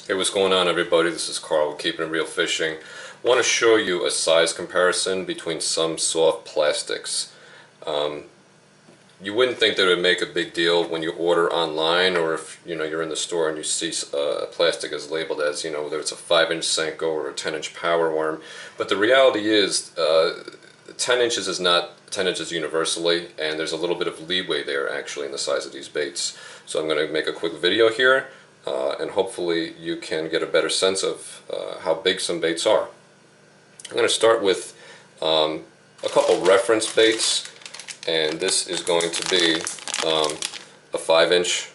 Hey, what's going on, everybody? This is Carl with Keeping It Real Fishing. I want to show you a size comparison between some soft plastics. You wouldn't think that it would make a big deal when you order online, or if you're in the store and you see a plastic is labeled as whether it's a 5-inch Senko or a 10-inch power worm. But the reality is 10 inches is not 10 inches universally, and there's a little bit of leeway there actually in the size of these baits. So I'm going to make a quick video here. And hopefully you can get a better sense of how big some baits are. I'm going to start with a couple reference baits, and this is going to be a 5-inch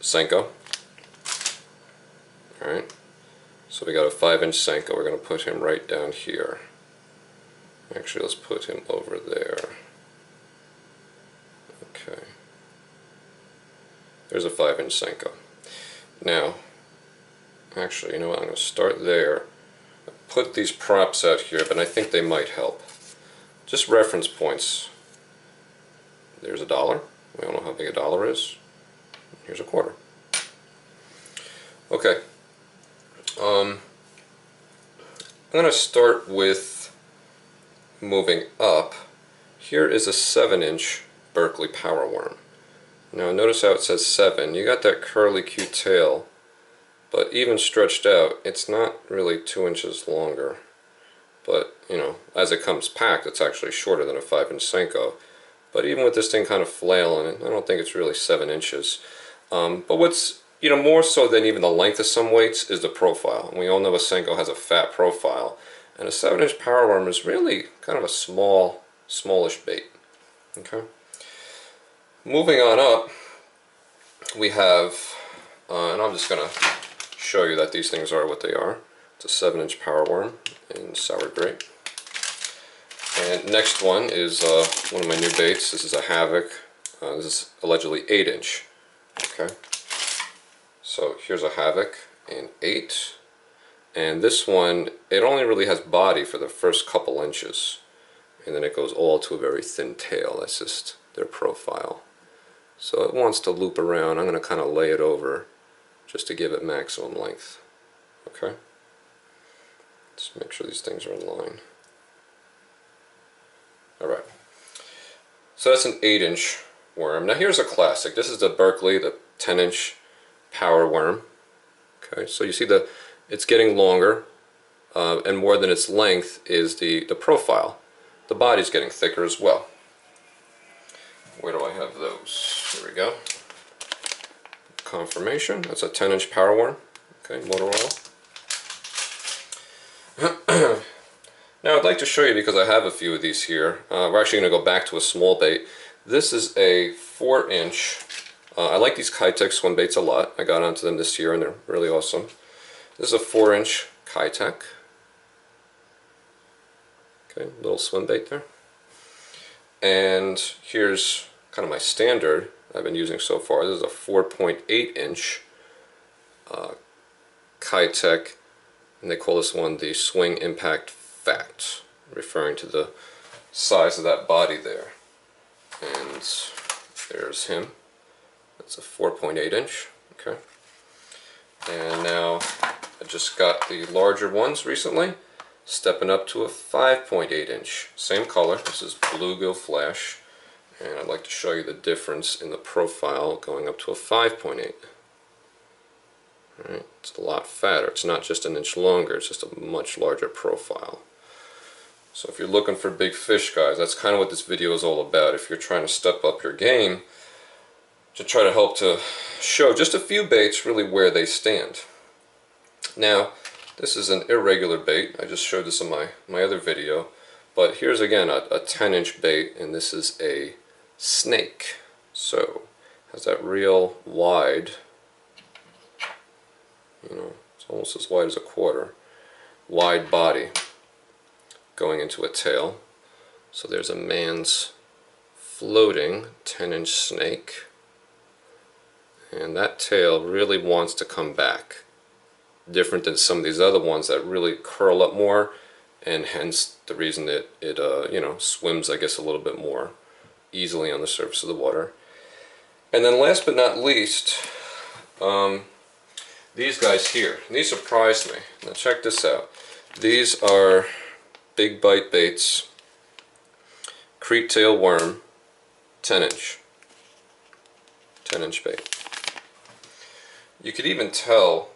Senko. Alright, so we got a 5-inch Senko. We're going to put him right down here. Actually, let's put him over there. Okay, there's a 5-inch Senko. Now, actually, you know what, I'm going to start there. Put these props out here, but I think they might help. Just reference points. There's $1. We all know how big $1 is. Here's a quarter. Okay. I'm going to start with moving up. Here is a 7-inch Berkley power worm. Now notice how it says 7. You got that curly cute tail, but even stretched out, it's not really 2 inches longer. But as it comes packed, it's actually shorter than a 5-inch Senko. But even with this thing kind of flailing, I don't think it's really 7 inches. But what's more so than even the length of some weights is the profile. And we all know a Senko has a fat profile, and a 7-inch power worm is really kind of a smallish bait. Okay. Moving on up, we have, and I'm just going to show you that these things are what they are. It's a 7-inch power worm in sour grape. And next one is one of my new baits. This is a Havoc. This is allegedly 8-inch. Okay. So here's a Havoc in 8. And this one, it only really has body for the first couple inches. And then it goes all to a very thin tail. That's just their profile. So it wants to loop around. I'm going to kind of lay it over just to give it maximum length. Okay? Let's make sure these things are in line. Alright. So that's an 8-inch worm. Now here's a classic. This is the Berkley, the 10-inch power worm. Okay, so you see it's getting longer, and more than its length is the profile. The body's getting thicker as well. Where do I have those? Here we go. Confirmation. That's a 10-inch power worm. Okay, motor oil. Now I'd like to show you, because I have a few of these here. We're actually going to go back to a small bait. This is a 4-inch. I like these Kitech swim baits a lot. I got onto them this year and they're really awesome. This is a 4-inch Kitech. Okay, little swim bait there. And here's kind of my standard I've been using so far. This is a 4.8-inch Kitech, and they call this one the Swing Impact Fat, referring to the size of that body there. And there's him. That's a 4.8-inch. Okay. And now I just got the larger ones recently, stepping up to a 5.8-inch. Same color. This is Bluegill Flash. And I'd like to show you the difference in the profile going up to a 5.8. Alright, it's a lot fatter. It's not just an inch longer, it's just a much larger profile. So if you're looking for big fish, guys, that's kind of what this video is all about. If you're trying to step up your game, to try to help to show just a few baits really where they stand. Now, this is an irregular bait. I just showed this in my other video. But here's again a 10-inch bait, and this is a snake. So, has that real wide, it's almost as wide as a quarter, wide body going into a tail. So there's a man's floating 10-inch snake. And that tail really wants to come back. Different than some of these other ones that really curl up more, and hence the reason that it swims, I guess, a little bit more easily on the surface of the water. And then last but not least, these guys here. And these surprised me. Now check this out. These are big bite baits, creek tail worm, 10-inch bait. You could even tell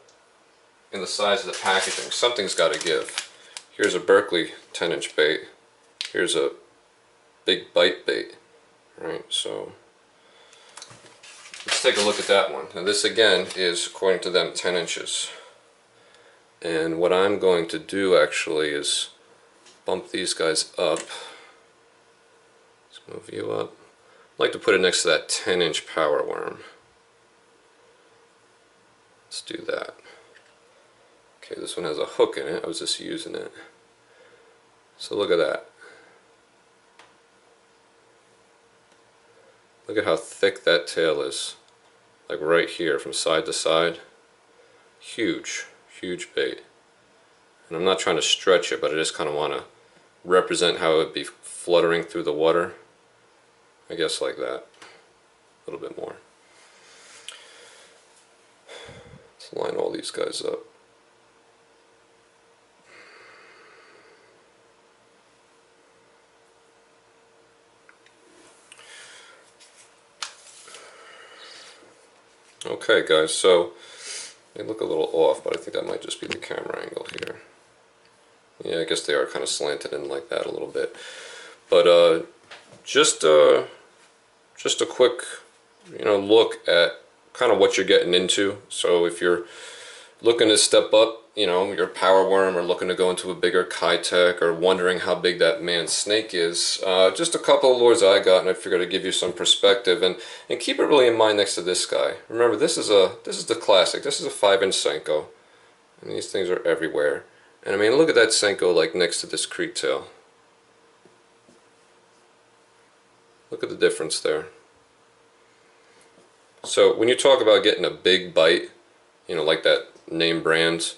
in the size of the packaging, something's got to give. Here's a Berkley 10-inch bait. Here's a big bite bait. Right, so let's take a look at that one. Now this again is, according to them, 10 inches. And what I'm going to do actually is bump these guys up. Let's move you up. I'd like to put it next to that 10-inch power worm. Let's do that. Okay, this one has a hook in it. I was just using it. So look at that. Look at how thick that tail is. Like right here from side to side. Huge, huge bait. And I'm not trying to stretch it, but I just kind of want to represent how it would be fluttering through the water. I guess like that. A little bit more. Let's line all these guys up. Okay guys, so they look a little off, but I think that might just be the camera angle here. Yeah, I guess they are kind of slanted in like that a little bit. But just a quick, look at kind of what you're getting into. So if you're looking to step up, your power worm, or looking to go into a bigger Kitech, or wondering how big that man's snake is, just a couple of lures I got, and I figured I'd give you some perspective, and keep it really in mind next to this guy. Remember, this is the classic. This is a 5-inch Senko, and these things are everywhere. And I mean, look at that Senko like next to this creek tail. Look at the difference there. So when you talk about getting a big bite, like that name brand,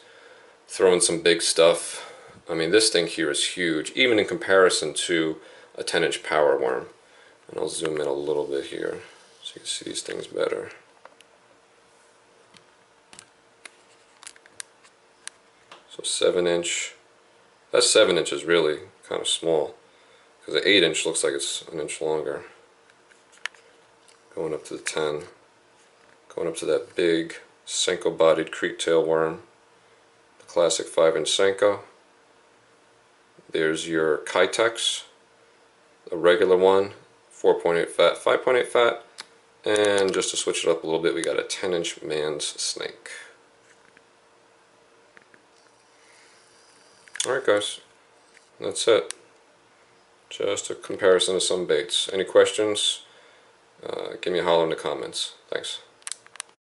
throwing some big stuff, I mean, this thing here is huge, even in comparison to a 10-inch power worm. And I'll zoom in a little bit here so you can see these things better. So 7-inch, that 7-inch is really kind of small, because the 8-inch looks like it's an inch longer. Going up to the 10, going up to that big Senko bodied creek tail worm, the classic 5-inch Senko. There's your Kitech, a regular one, 4.8 fat, 5.8 fat, and just to switch it up a little bit, we got a 10-inch man's snake. Alright guys, that's it. Just a comparison of some baits. Any questions? Give me a holler in the comments. Thanks.